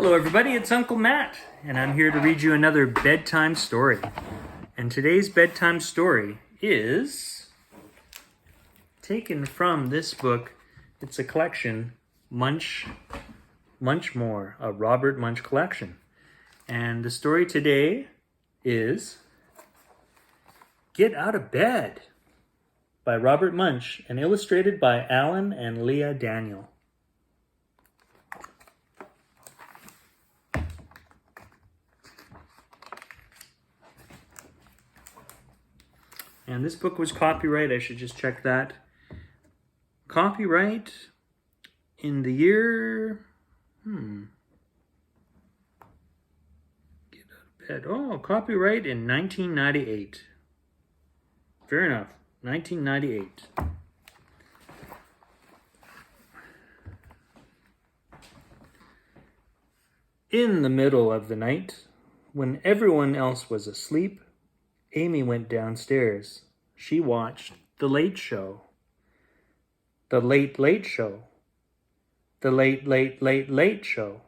Hello everybody, it's Uncle Matt, and I'm here to read you another bedtime story. And today's bedtime story is taken from this book. It's a collection, Munch More, a Robert Munsch collection. And the story today is Get Out of Bed by Robert Munsch and illustrated by Alan and Leah Daniel. And this book was copyright, I should just check that. Copyright in the year... Get out of bed. Oh, copyright in 1998. Fair enough, 1998. In the middle of the night, when everyone else was asleep, Amy went downstairs. She watched The Late Show. The Late Late Show. The Late Late Late Late Show.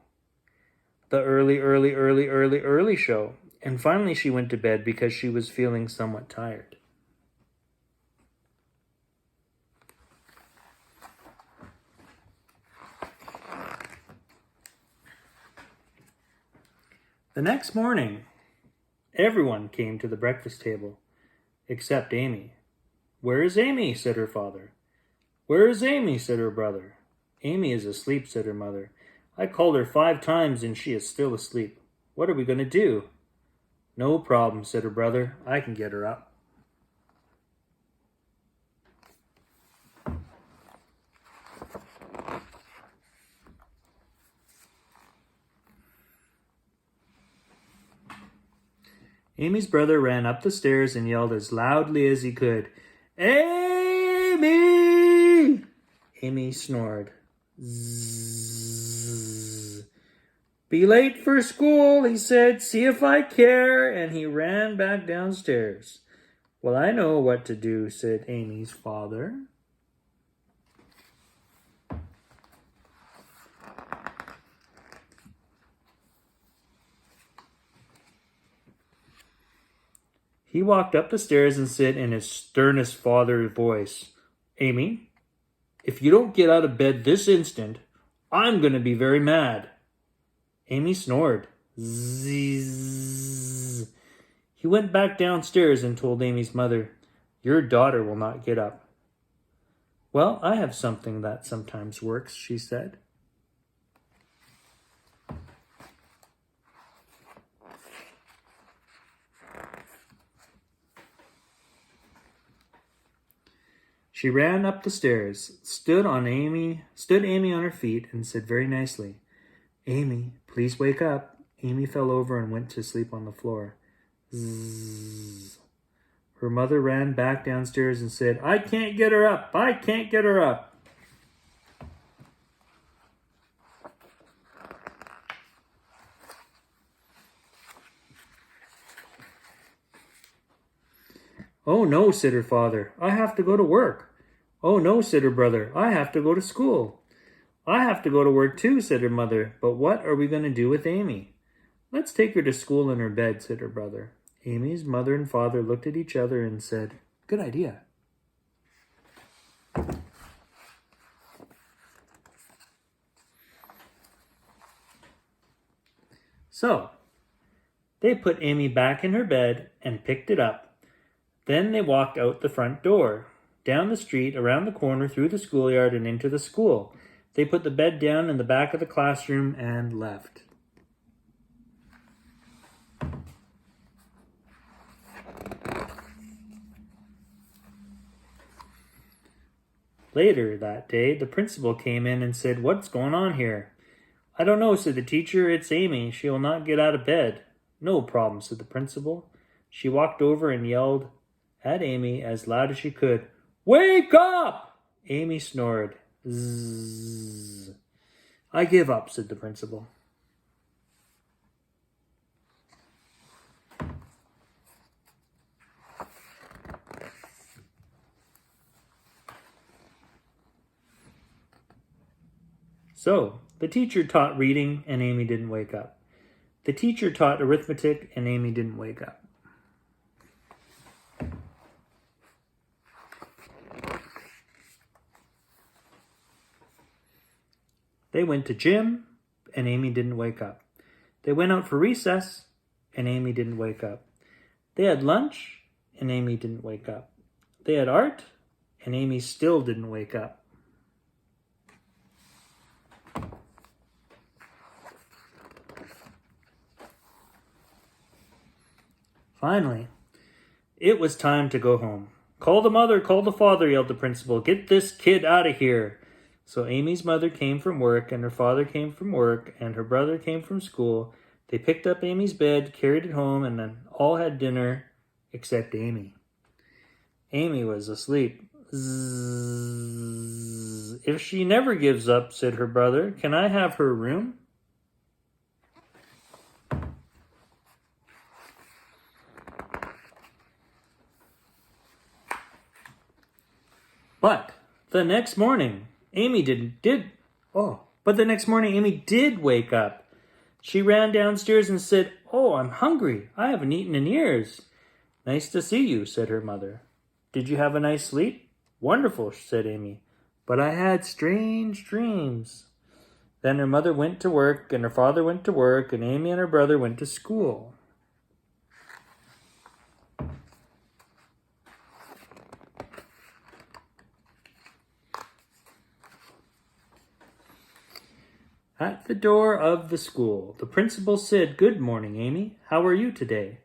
The Early Show. And finally she went to bed because she was feeling somewhat tired. The next morning, everyone came to the breakfast table, except Amy. "Where is Amy?" said her father. "Where is Amy?" said her brother. "Amy is asleep," said her mother. "I called her 5 times and she is still asleep. What are we going to do?" "No problem," said her brother. "I can get her up." Amy's brother ran up the stairs and yelled as loudly as he could, "Amy!" Amy snored. Zzz. "Be late for school," he said. "See if I care." And he ran back downstairs. "Well, I know what to do," said Amy's father. He walked up the stairs and said in his sternest father voice, "Amy, if you don't get out of bed this instant, I'm going to be very mad." Amy snored. Zzz. He went back downstairs and told Amy's mother, "Your daughter will not get up." "Well, I have something that sometimes works," she said. She ran up the stairs, stood Amy on her feet, and said very nicely, "Amy, please wake up." Amy fell over and went to sleep on the floor. Zzz. Her mother ran back downstairs and said, "I can't get her up. I can't get her up." "Oh no," said her father. "I have to go to work." "Oh no," said her brother. "I have to go to school." "I have to go to work too," said her mother. "But what are we going to do with Amy?" "Let's take her to school in her bed," said her brother. Amy's mother and father looked at each other and said, "Good idea." So, they put Amy back in her bed and picked it up. Then they walked out the front door, down the street, around the corner, through the schoolyard, and into the school. They put the bed down in the back of the classroom and left. Later that day, the principal came in and said, "What's going on here?" "I don't know," said the teacher. "It's Amy. She will not get out of bed." "No problem," said the principal. She walked over and yelled at Amy as loud as she could, "Wake up!" Amy snored. Zzz. "I give up," said the principal. So, The teacher taught reading, and Amy didn't wake up. The teacher taught arithmetic, and Amy didn't wake up. They went to gym, and Amy didn't wake up. They went out for recess, and Amy didn't wake up. They had lunch, and Amy didn't wake up. They had art, and Amy still didn't wake up. Finally, it was time to go home. "Call the mother, call the father," yelled the principal. "Get this kid out of here." So Amy's mother came from work, and her father came from work, and her brother came from school. They picked up Amy's bed, carried it home, and then all had dinner except Amy. Amy was asleep. "Zzz. If she never gives up," said her brother, "can I have her room?" But the next morning, Amy did wake up. She ran downstairs and said, "Oh, I'm hungry. I haven't eaten in years." "Nice to see you," said her mother. "Did you have a nice sleep?" "Wonderful," said Amy. "But I had strange dreams." Then her mother went to work, and her father went to work, and Amy and her brother went to school. At the door of the school, the principal said, "Good morning, Amy. How are you today?"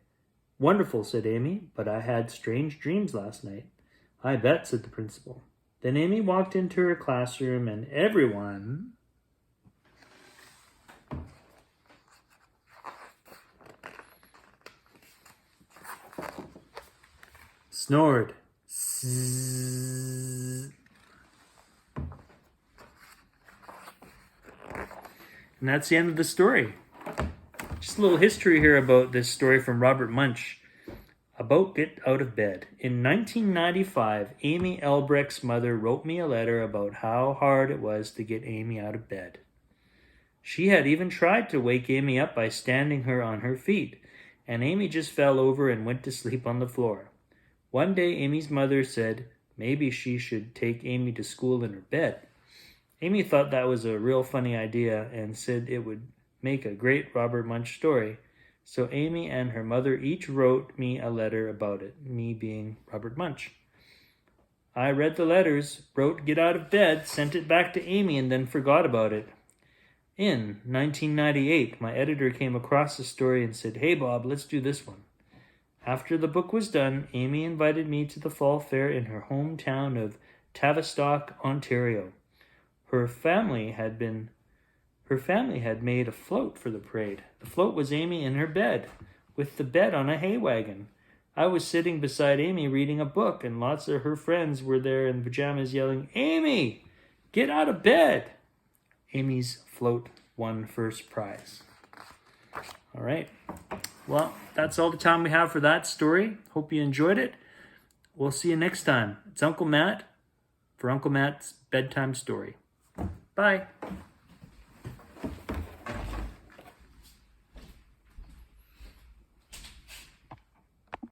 "Wonderful," said Amy, "but I had strange dreams last night." "I bet," said the principal. Then Amy walked into her classroom, and everyone snored. Zzz. And that's the end of the story. Just a little history here about this story from Robert Munsch about Get Out of Bed. In 1995, Amy Elbrecht's mother wrote me a letter about how hard it was to get Amy out of bed. She had even tried to wake Amy up by standing her on her feet, and Amy just fell over and went to sleep on the floor. One day, Amy's mother said maybe she should take Amy to school in her bed. Amy thought that was a real funny idea and said it would make a great Robert Munsch story. So Amy and her mother each wrote me a letter about it, me being Robert Munsch. I read the letters, wrote "Get Out of Bed," sent it back to Amy, and then forgot about it. In 1998, my editor came across the story and said, "Hey Bob, let's do this one." After the book was done, Amy invited me to the fall fair in her hometown of Tavistock, Ontario. Her family had made a float for the parade. The float was Amy in her bed, with the bed on a hay wagon. I was sitting beside Amy reading a book, and lots of her friends were there in pajamas yelling, "Amy, get out of bed!" Amy's float won first prize. All right. Well, that's all the time we have for that story. Hope you enjoyed it. We'll see you next time. It's Uncle Matt for Uncle Matt's Bedtime Story. Bye.